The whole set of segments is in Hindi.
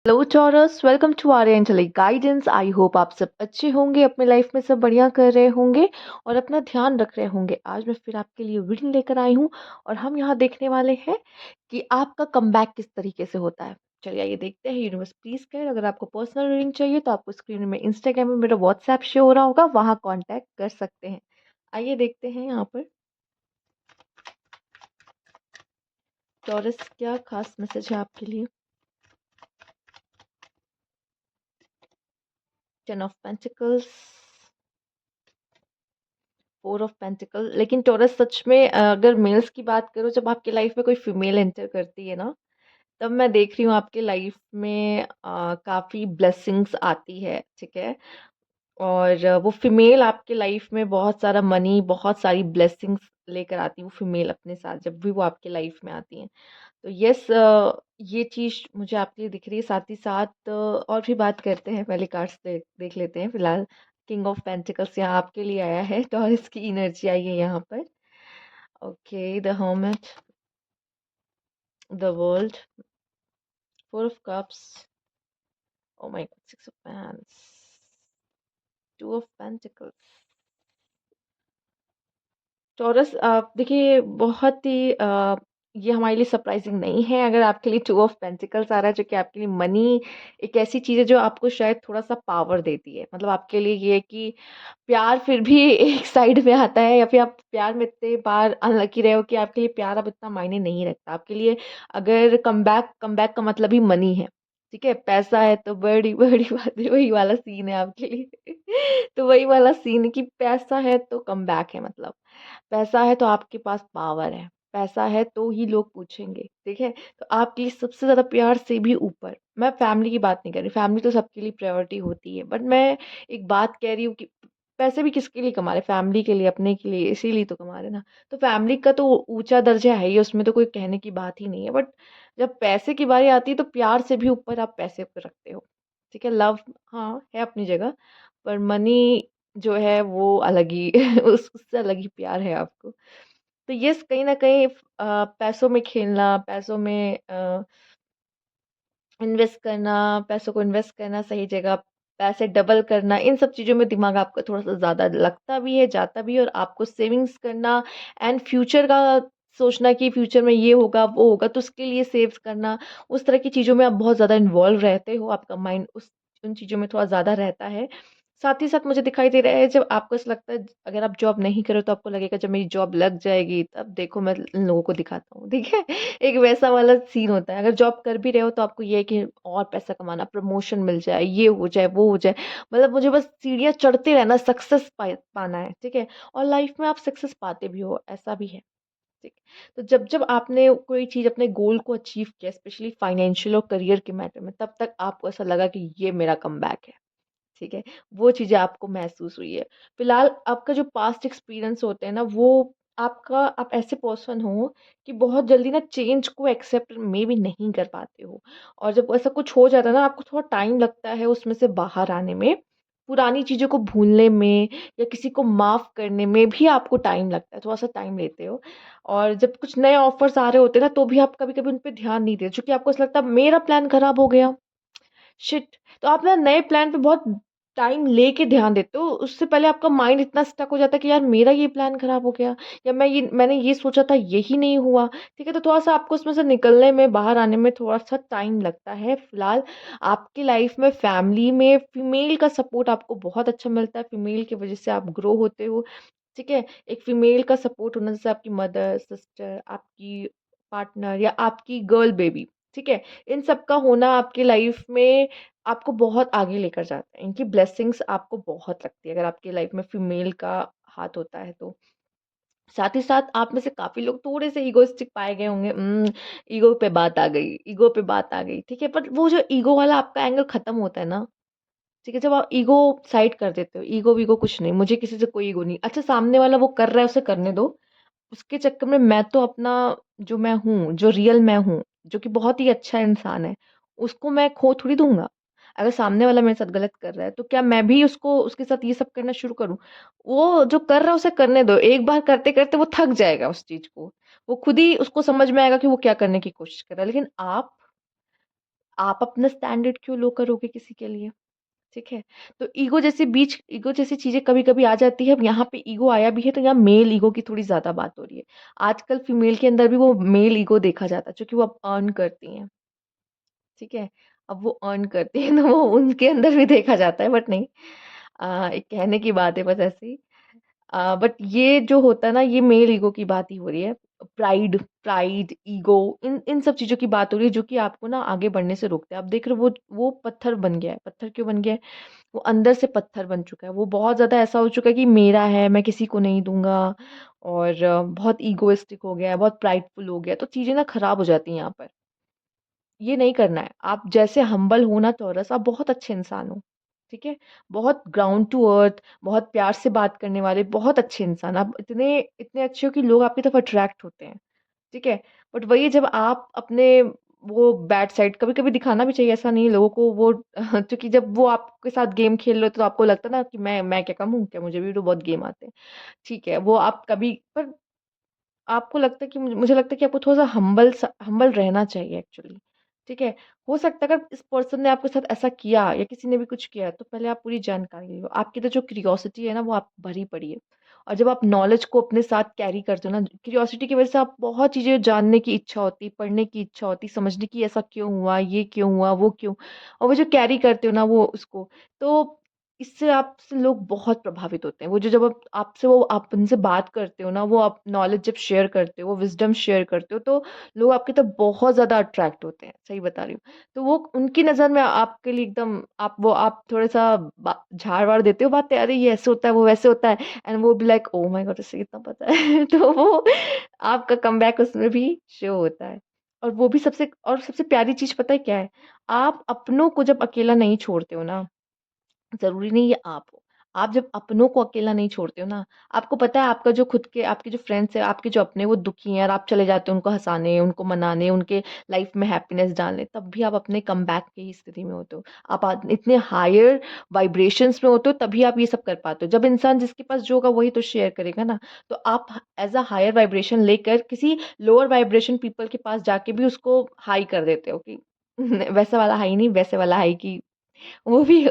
Hello Taurus, welcome to our angelic guidance. I hope आप सब अच्छे होंगे, अपने लाइफ में सब बढ़िया कर रहे होंगे और अपना ध्यान रख रहे होंगे। आज मैं फिर आपके लिए रीडिंग लेकर आई हूँ और हम यहाँ देखने वाले हैं कि आपका कमबैक किस तरीके से होता है। चलिए आइए देखते हैं। यूनिवर्स प्लीज कर, अगर आपको पर्सनल रीडिंग चाहिए तो आपको स्क्रीन में इंस्टाग्राम में मेरा व्हाट्सएप शो हो रहा होगा, वहाँ कॉन्टैक्ट कर सकते हैं। आइए देखते हैं यहाँ पर टॉरस क्या खास मैसेज है आपके लिए। 10 ऑफ पेंटिकल्स, 4 ऑफ पेंटिकल। लेकिन टॉरस सच में अगर मेल्स की बात करो, जब आपकी लाइफ में कोई फीमेल एंटर करती है ना, तब मैं देख रही हूँ आपके लाइफ में काफ़ी ब्लेसिंग्स आती है, ठीक है। और वो फीमेल आपके लाइफ में बहुत सारा मनी, बहुत सारी ब्लेसिंग्स लेकर आती है वो फीमेल अपने साथ, जब भी वो आपके लाइफ में आती हैं। तो यस, ये चीज़ मुझे आपके लिए दिख रही है। साथ ही साथ और भी बात करते हैं, पहले कार्ड्स देख लेते हैं फिलहाल। किंग ऑफ पेंटिकल्स यहाँ आपके लिए आया है, टॉरस की एनर्जी आई है यहाँ पर। Okay, the hermit, the world, 4 of cups, oh my God, 6 of wands, 2 of pentacles. Taurus, देखिए बहुत ही ये हमारे लिए सरप्राइजिंग नहीं है अगर आपके लिए 2 ऑफ पेंटिकल्स आ रहा है, जो कि आपके लिए मनी एक ऐसी चीज़ है जो आपको शायद थोड़ा-सा पावर देती है। मतलब आपके लिए ये है कि प्यार फिर भी एक साइड में आता है, या फिर आप प्यार में इतने बार अनलकी रहे हो कि आपके लिए प्यार अब इतना मायने नहीं रखता। आपके लिए अगर कमबैक कमबैक का मतलब ही मनी है, ठीक है? पैसा है तो बड़ी बड़ी बात है, वही वाला सीन है आपके लिए। तो वही वाला सीन है कि पैसा है तो कमबैक है, मतलब पैसा है तो आपके पास पावर है, पैसा है तो ही लोग पूछेंगे, ठीक है? तो आपके लिए सबसे ज़्यादा प्यार से भी ऊपर, मैं फैमिली की बात नहीं कर रही, फैमिली तो सबके लिए प्रायोरिटी होती है, बट मैं एक बात कह रही हूँ कि पैसे भी किसके लिए कमा रहे? फैमिली के लिए, अपने के लिए, इसीलिए तो कमा रहे ना। तो फैमिली का तो ऊँचा दर्जा है ही, उसमें तो कोई कहने की बात ही नहीं है। बट जब पैसे की बारी आती है तो प्यार से भी ऊपर आप पैसे को रखते हो, ठीक है? लव, हाँ, है अपनी जगह, पर मनी जो है वो अलग ही उससे अलग ही प्यार है आपको। तो यस, कहीं न कहीं पैसों में खेलना, पैसों में इन्वेस्ट करना, पैसों को इन्वेस्ट करना सही जगह, पैसे डबल करना, इन सब चीज़ों में दिमाग आपका थोड़ा-सा ज़्यादा लगता भी है, जाता भी है। और आपको सेविंग्स करना एंड फ्यूचर का सोचना कि फ्यूचर में ये होगा, वो होगा, तो उसके लिए सेव्स करना, उस तरह की चीज़ों में आप बहुत ज़्यादा इन्वॉल्व रहते हो, आपका माइंड उस उन चीज़ों में थोड़ा ज़्यादा रहता है। साथ ही साथ मुझे दिखाई दे रहा है, जब आपको ऐसा लगता है अगर आप जॉब नहीं करो तो आपको लगेगा जब मेरी जॉब लग जाएगी तब देखो मैं इन लोगों को दिखाता हूँ, ठीक है? एक वैसा वाला सीन होता है। अगर जॉब कर भी रहे हो तो आपको ये है कि और पैसा कमाना, प्रमोशन मिल जाए, ये हो जाए, वो हो जाए। मतलब मुझे बस सीढ़ियाँ चढ़ते रहना, सक्सेस पाना है, ठीक है? और लाइफ में आप सक्सेस पाते भी हो, ऐसा भी है, ठीक है? तो जब-जब आपने कोई चीज़, अपने गोल को अचीव किया, स्पेशली फाइनेंशियल और करियर के मैटर में, तब तक आपको ऐसा लगा कि ये मेरा कमबैक है। ठीक है? वो चीज़ें आपको महसूस हुई है। फिलहाल आपका जो पास्ट एक्सपीरियंस होते हैं ना, वो आपका, आप ऐसे पर्सन हो कि बहुत जल्दी ना चेंज को एक्सेप्ट मेबी नहीं कर पाते हो। और जब ऐसा कुछ हो जाता है ना, आपको थोड़ा टाइम लगता है उसमें से बाहर आने में। पुरानी चीज़ों को भूलने में या किसी को माफ़ करने में भी आपको टाइम लगता है, थोड़ा-सा टाइम लेते हो। और जब कुछ नए ऑफ़र्स आ रहे होते हैं ना, तो भी आप कभी-कभी उन पे ध्यान नहीं देते, क्योंकि आपको ऐसा लगता है मेरा प्लान खराब हो गया। शिट! तो आप ना नए प्लान पे बहुत टाइम लेके ध्यान देते हो, उससे पहले आपका माइंड इतना स्टक हो जाता है कि यार मेरा ये प्लान खराब हो गया, या मैंने ये सोचा था यही नहीं हुआ, ठीक है? तो थोड़ा-सा आपको उसमें से निकलने में, बाहर आने में थोड़ा-सा टाइम लगता है। फिलहाल आपकी लाइफ में फैमिली में फीमेल का सपोर्ट आपको बहुत अच्छा मिलता है, फीमेल की वजह से आप ग्रो होते हो, ठीक है? एक फीमेल का सपोर्ट होना, जैसे आपकी मदर, सिस्टर, आपकी पार्टनर या आपकी गर्ल बेबी, ठीक है? इन सब का होना आपकी लाइफ में आपको बहुत आगे लेकर जाता है। इनकी ब्लेसिंग्स आपको बहुत लगती है अगर आपकी लाइफ में फीमेल का हाथ होता है तो। साथ ही साथ आप में से काफ़ी लोग थोड़े से ईगोइस्टिक पाए गए होंगे। ईगो पे बात आ गई, ईगो पे बात आ गई, ठीक है? पर वो जो ईगो वाला आपका एंगल खत्म होता है ना, ठीक है? जब आप ईगो साइड कर देते हो, ईगो-वीगो कुछ नहीं, मुझे किसी से कोई ईगो नहीं। अच्छा, सामने वाला वो कर रहा है, उसे करने दो। उसके चक्कर में मैं तो अपना, जो मैं हूँ, जो रियल मैं हूँ, जो कि बहुत ही अच्छा इंसान है, उसको मैं खो थोड़ी दूँगा। अगर सामने वाला मेरे साथ गलत कर रहा है, तो क्या मैं भी उसको, उसके साथ ये सब करना शुरू करूँ? वो जो कर रहा है उसे करने दो। एक बार करते-करते वो थक जाएगा उस चीज़ को। वो खुद ही उसको समझ में आएगा कि वो क्या करने की कोशिश कर रहा है। लेकिन आप अपना स्टैंडर्ड क्यों लो करोगे किसी के लिए? ठीक है? तो ईगो जैसी चीज़ें कभी-कभी आ जाती है। अब यहाँ पे ईगो आया भी है तो यहाँ मेल ईगो की थोड़ी ज़्यादा बात हो रही है। आजकल फीमेल के अंदर भी वो मेल ईगो देखा जाता है, क्योंकि वो अब अर्न करती हैं, ठीक है? अब वो अर्न करती हैं तो वो उनके अंदर भी देखा जाता है, बट नहीं। एक कहने की बात है बस ऐसी। बट ये जो होता है ना, ये मेल ईगो की बात ही हो रही है। प्राइड प्राइड, ईगो, इन इन सब चीज़ों की बात हो रही है जो कि आपको ना आगे बढ़ने से रोकते हैं। आप देख रहे हो वो पत्थर बन गया है। पत्थर क्यों बन गया है? वो अंदर से पत्थर बन चुका है। वो बहुत ज़्यादा ऐसा हो चुका है कि मेरा है, मैं किसी को नहीं दूँगा, और बहुत ईगोइस्टिक हो गया है, बहुत प्राइडफुल हो गया है, तो चीज़ें ना खराब हो जाती हैं यहाँ पर। ये नहीं करना है। आप जैसे हम्बल हो ना टॉरस, आप बहुत अच्छे इंसान हो, ठीक है? बहुत ग्राउंड टू अर्थ, बहुत प्यार से बात करने वाले, बहुत अच्छे इंसान। आप इतने इतने अच्छे हो कि लोग आपकी तरफ अट्रैक्ट होते हैं, ठीक है? बट वही है, जब आप अपने वो बैड साइड कभी-कभी दिखाना भी चाहिए, ऐसा नहीं है लोगों को वो क्योंकि जब वो आपके साथ गेम खेल रहे होते हैं तो आपको लगता है ना कि मैं क्या कम हूँ क्या? मुझे भी तो बहुत गेम आते हैं। ठीक है, वो आप कभी पर आपको लगता है कि मुझे लगता है कि आपको थोड़ा-सा हम्बल रहना चाहिए एक्चुअली, ठीक है? हो सकता है अगर इस पर्सन ने आपके साथ ऐसा किया या किसी ने भी कुछ किया, तो पहले आप पूरी जानकारी लो। आपके अंदर जो क्यूरियोसिटी है ना, वो आप भरी पड़ी है। और जब आप नॉलेज को अपने साथ कैरी करते हो ना, क्यूरियोसिटी की वजह से आप बहुत चीज़ें जानने की इच्छा होती, पढ़ने की इच्छा होती, समझने की ऐसा क्यों हुआ, ये क्यों हुआ, वो क्यों? और वो जो कैरी करते हो ना वो उसको, तो इससे आपसे लोग बहुत प्रभावित होते हैं। वो जो जब आप उनसे बात करते हो ना, वो आप नॉलेज जब शेयर करते हो, वो विज़डम शेयर करते हो, तो लोग आपकी तरफ बहुत ज़्यादा अट्रैक्ट होते हैं, सही बता रही हूँ। तो वो उनकी नज़र में आपके लिए एकदम आप थोड़ा-सा बा झाड़-वाड़ देते हो बातें, "अरे! ये ऐसे होता है, वो वैसे होता है", एंड वो be like, "oh my God! इसे कितना पता है।" तो वो आपका कमबैक उसमें भी शो होता है। और सबसे प्यारी चीज़ पता है क्या है? आप अपनों को जब अकेला नहीं छोड़ते हो ना, ज़रूरी नहीं ये आप हो। आप जब अपनों को अकेला नहीं छोड़ते हो ना, आपको पता है आपका जो खुद के आपके जो फ्रेंड्स हैं, आपके जो अपने वो दुखी हैं और आप चले जाते हो उनको हँसाने, उनको मनाने, उनके लाइफ़ में हैप्पीनेस डालने, तब भी आप अपने कमबैक की ही स्थिति में होते हो। आप इतने हायर वाइब्रेशंस में होते हो तभी आप ये सब कर पाते हो। जब इंसान जिसके पास जो होगा वही तो शेयर करेगा ना, तो आप एज़ अ हायर वाइब्रेशन लेकर किसी लोअर वाइब्रेशन पीपल के पास जाके भी उसको हाई कर देते हो कि वैसा वाला हाई नहीं, वैसे वाला हाई कि वो भी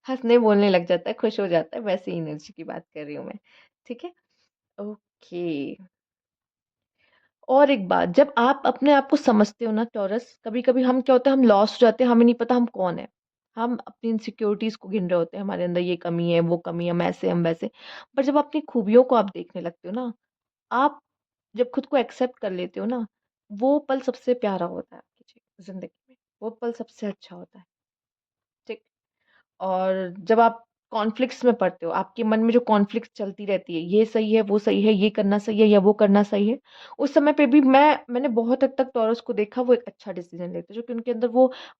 हँसने बोलने लग जाता है, खुश हो जाता है, वैसी एनर्जी की बात कर रही हूँ मैं। ठीक है? ओके। और एक बात, जब आप अपने आप को समझते हो ना टॉरस, कभी-कभी हम क्या होता है, हम लॉस्ट हो जाते हैं, हमें नहीं पता हम कौन हैं। हम अपनी इनसिक्योरिटीज़ को गिन रहे होते हैं, हमारे अंदर ये कमी है, वो कमी है, हम ऐसे, हम वैसे। पर जब अपनी खूबियों को आप देखने लगते हो ना, आप जब खुद को एक्सेप्ट कर लेते हो ना, वो पल सबसे प्यारा होता है आपकी ज़िंदगी में। वो पल सबसे अच्छा होता है। ठीक? और जब आप कॉन्फ्लिक्ट्स में पड़ते हो, आपके मन में जो कॉन्फ्लिक्ट चलती रहती है, ये सही है, वो सही है, ये करना सही है या वो करना सही है, उस समय पे भी मैंने बहुत हद तक टॉरस को देखा, वो एक अच्छा डिसीज़न लेते हैं, जो कि उनके अंदर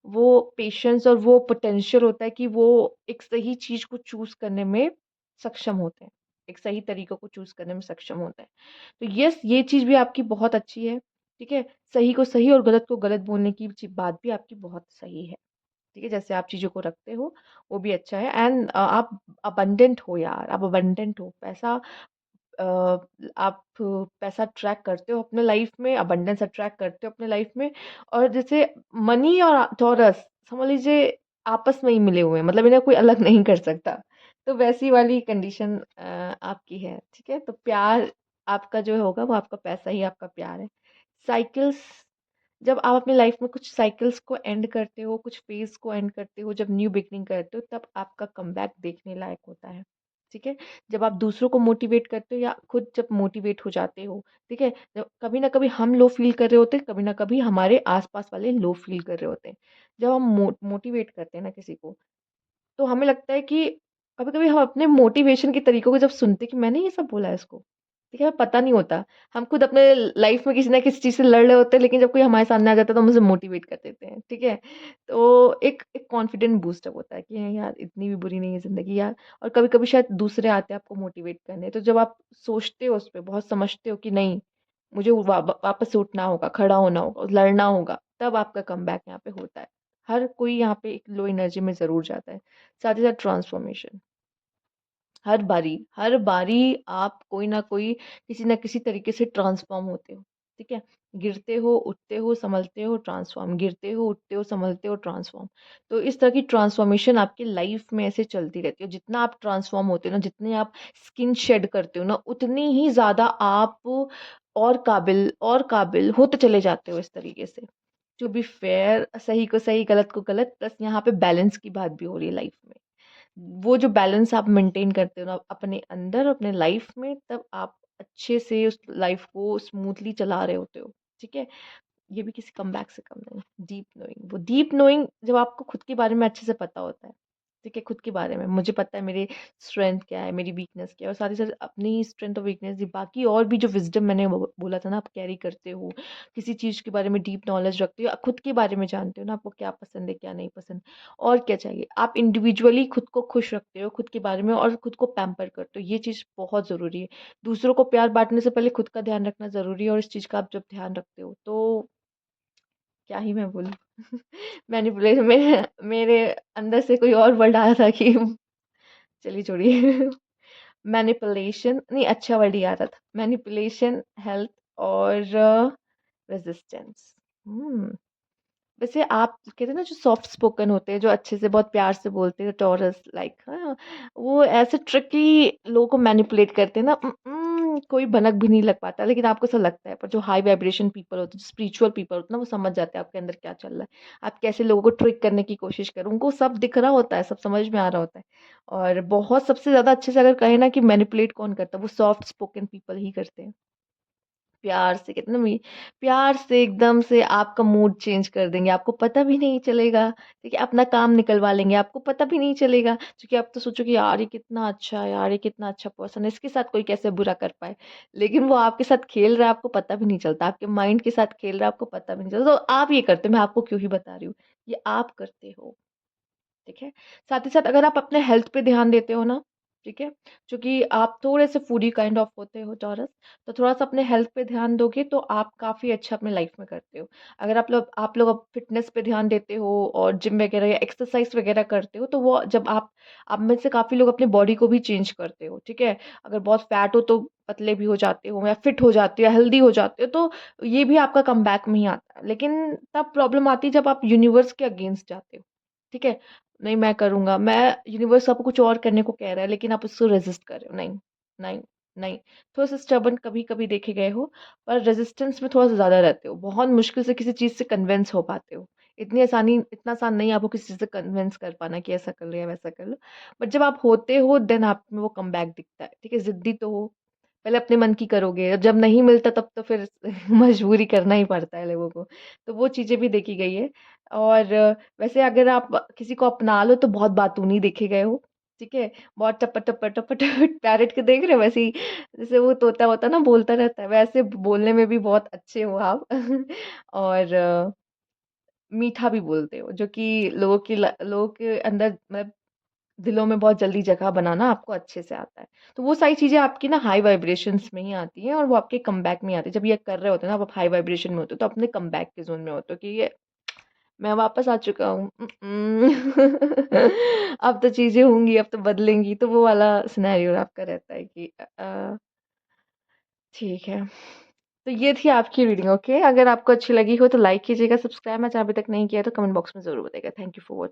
वो पेशेंस और वो पोटेंशियल होता है कि वो एक सही चीज़ को चूज़ करने में सक्षम होते हैं। एक सही तरीकों को चूज़ करने में सक्षम होते हैं। तो येस, ये चीज़ भी आपकी बहुत अच्छी है, ठीक है? सही को सही और गलत को गलत बोलने की बात भी आपकी बहुत सही है। ठीक है? जैसे आप चीज़ों को रखते हो, वो भी अच्छा है, एंड आप अबंडेंट हो यार, आप अबंडेंट हो। अ, आप पैसा अट्रैक्ट करते हो अपने लाइफ में, अबंडेंस अट्रैक्ट करते हो अपने लाइफ में, और जैसे मनी और टॉरस समझ लीजिए आपस में ही मिले हुए हैं, मतलब इन्हें कोई अलग नहीं कर सकता। तो वैसी वाली कंडीशन आपकी है, ठीक है? तो प्यार आपका जो होगा वो आपका पैसा ही आपका प्यार है। साइकिल्स, जब आप अपनी लाइफ में कुछ साइकिल्स को एंड करते हो, कुछ फेज़ को एंड करते हो, जब न्यू बिगिनिंग करते हो, तब आपका कमबैक देखने लायक होता है, ठीक है? जब आप दूसरों को मोटिवेट करते हो या खुद जब मोटिवेट हो जाते हो, ठीक है? जब कभी न कभी हम लो फ़ील कर रहे होते हैं, कभी न कभी हमारे आस-पास वाले लो फ़ील कर रहे होते हैं। जब हम मोटिवेट करते हैं ना किसी को, तो हमें लगता है कि कभी-कभी हम अपने मोटिवेशन के तरीकों को जब सुनते हैं कि मैंने ये सब बोला है इसको, ठीक है? हमें पता नहीं होता। हम खुद अपने लाइफ में किसी न किसी चीज़ से लड़ रहे होते हैं, लेकिन जब कोई हमारे सामने आ जाता है तो हम उसे मोटिवेट कर देते हैं, ठीक है? तो एक एक कॉन्फिडेंट बूस्ट अप होता है कि नहीं यार, इतनी भी बुरी नहीं है ज़िंदगी यार। और कभी-कभी शायद दूसरे आते हैं आपको मोटिवेट करने, तो जब आप सोचते हो उस पे, बहुत समझते हो कि नहीं, मुझे वापस से उठना होगा, खड़ा होना होगा, लड़ना होगा, तब आपका कमबैक यहाँ पे होता है। हर कोई यहाँ पे एक लो एनर्जी में ज़रूर जाता है। साथ ही साथ ट्रांसफॉर्मेशन, हर बारी आप कोई ना कोई किसी न किसी तरीके से ट्रांसफॉर्म होते हो। ठीक है? गिरते हो, उठते हो, संभलते हो, ट्रांसफ़ॉर्म, गिरते हो, उठते हो, संभलते हो, ट्रांसफ़ॉर्म। तो इस तरह की ट्रांसफ़ॉर्मेशन आपकी लाइफ़ में ऐसे चलती रहती है। जितना आप ट्रांसफ़ॉर्म होते हो ना, जितने आप स्किन शेड करते हो ना, उतनी ही ज़्यादा आप और काबिल होते चले जाते हो इस तरीके से। टू बी फेयर, सही को सही, गलत को गलत, प्लस यहाँ पे बैलेंस की बात भी हो रही है लाइफ़ में। वो जो बैलेंस आप मेंटेन करते हो ना अपने अंदर, अपने लाइफ़ में, तब आप अच्छे से उस लाइफ़ को स्मूथली चला रहे होते हो, ठीक है? ये भी किसी कमबैक से कम नहीं। डीप नोइंग, वो डीप नोइंग जब आपको खुद के बारे में अच्छे से पता होता है, ठीक है? खुद के बारे में मुझे पता है मेरी स्ट्रेंथ क्या है, मेरी वीकनेस क्या है, और साथ ही साथ अपनी स्ट्रेंथ और वीकनेस भी, बाकी और भी जो विज़डम मैंने बोला था ना, आप कैरी करते हो, किसी चीज़ के बारे में डीप नॉलेज रखते हो, खुद के बारे में जानते हो ना, आपको क्या पसंद है, क्या नहीं पसंद, और क्या चाहिए। आप इंडिविजुअली खुद को खुश रखते हो खुद के बारे में, और खुद को पैम्पर करते हो, ये चीज़ बहुत ज़रूरी है। दूसरों को प्यार बाँटने से पहले खुद का ध्यान रखना ज़रूरी है, और इस चीज़ का आप जब ध्यान रखते हो, तो क्या ही मैं बोलूँ। मैनिपुलेशन मेरे अंदर से कोई और वर्ड आया था कि चलिए छोड़िए। मैनिपुलेशन नहीं, अच्छा वर्ड ही आ रहा था। मैनिपुलेशन, हेल्थ और रेजिस्टेंस। हुँ। वैसे आप कहते हैं ना जो सॉफ्ट स्पोकन होते हैं, जो अच्छे से बहुत प्यार से बोलते हैं, टॉरस लाइक, हाँ, वो ऐसे ट्रिकी लोगों को मैनिपुलेट करते हैं ना, कोई भनक भी नहीं लग पाता, लेकिन आपको ऐसा लगता है। पर जो हाई वाइब्रेशन पीपल होते हैं, जो स्पिरिचुअल पीपल होते हैं ना, वो समझ जाते हैं आपके अंदर क्या चल रहा है। आप कैसे लोगों को ट्रिक करने की कोशिश करो, उनको सब दिख रहा होता है, सब समझ में आ रहा होता है। और बहुत सबसे ज़्यादा अच्छे से अगर कहें ना कि मैनिपुलेट कौन करता है, वो सॉफ्ट स्पोकन पीपल ही करते हैं। प्यार से कितना भी, प्यार से एकदम से आपका मूड चेंज कर देंगे, आपको पता भी नहीं चलेगा, ठीक है? अपना काम निकलवा लेंगे, आपको पता भी नहीं चलेगा, क्योंकि आप तो सोचोगे यार ये कितना अच्छा है, यार ये कितना अच्छा पर्सन है, इसके साथ कोई कैसे बुरा कर पाए? लेकिन वो आपके साथ खेल रहा है, आपको पता भी नहीं चलता, आपके माइंड के साथ खेल रहा है, आपको पता भी नहीं चलता। तो आप ये करते हो, मैं आपको क्यों ही बता रही हूँ, ये आप करते हो। ठीक है? साथ ही साथ अगर आप अपने हेल्थ पे ध्यान देते हो ना, ठीक है? चूँकि आप थोड़े-से फूडी काइंड ऑफ होते हो टॉरस, तो थोड़ा-सा अपने हेल्थ पे ध्यान दोगे तो आप काफ़ी अच्छा अपने लाइफ़ में करते हो। अगर आप लोग अब फ़िटनेस पे ध्यान देते हो और जिम वगैरह या एक्सरसाइज़ वगैरह करते हो, तो वो जब आप में से काफ़ी लोग अपने बॉडी को भी चेंज करते हो, ठीक है? अगर बहुत फैट हो तो पतले भी हो जाते हो, या फिट हो जाते हो, या हेल्दी हो जाते हो, तो ये भी आपका कमबैक में ही आता है। लेकिन तब प्रॉब्लम आती है जब आप यूनिवर्स के अगेंस्ट जाते हो, ठीक है? नहीं मैं करूँगा, मैं यूनिवर्स आपको कुछ और करने को कह रहा है, लेकिन आप उसको रेज़िस्ट कर रहे हो, नहीं, नहीं, नहीं। थोड़ा-सा स्टबर्न कभी-कभी देखे गए हो, पर रेज़िस्टेंस में थोड़ा-सा ज़्यादा रहते हो। बहुत मुश्किल से किसी चीज़ से कन्विंस हो पाते हो। इतना आसान नहीं है आपको किसी चीज़ से कन्विंस कर पाना कि ऐसा कर लो या वैसा कर लो। बट जब आप होते हो देन आप में वो कमबैक दिखता है, ठीक है? ज़िद्दी तो हो, पहले अपने मन की करोगे, जब नहीं मिलता तब तो फिर मजबूरी करना ही पड़ता है लोगों को। तो वो चीज़ें भी देखी गई है। और वैसे अगर आप किसी को अपना लो तो बहुत बातूनी देखे गए हो, ठीक है? बहुत टप टप टप टप पैरट को देख रहे हो वैसे ही, जैसे वो तोता होता है ना बोलता रहता है, वैसे बोलने में भी बहुत अच्छे हो आप। और मीठा भी बोलते हो, जो कि लोगों के अंदर मतलब दिलों में बहुत जल्दी जगह बनाना आपको अच्छे से आता है। तो वो सारी चीज़ें आपकी ना हाई वाइब्रेशंस में ही आती हैं, और वो आपके कमबैक में आती है। जब ये कर रहे होते हो ना, आप हाई वाइब्रेशन में होते हो, तो अपने कमबैक के ज़ोन में होते हो कि ये मैं वापस आ चुका हूँ। अब तो चीज़ें होंगी, अब तो बदलेंगी, तो वो वाला सिनेरियो आपका रहता है कि ठीक है। तो ये थी आपकी रीडिंग, ओके? अगर आपको अच्छी लगी हो तो लाइक कीजिएगा, सब्सक्राइब मैं अभी तक नहीं किया है तो कमेंट बॉक्स में ज़रूर बताइएगा। Thank you for watching.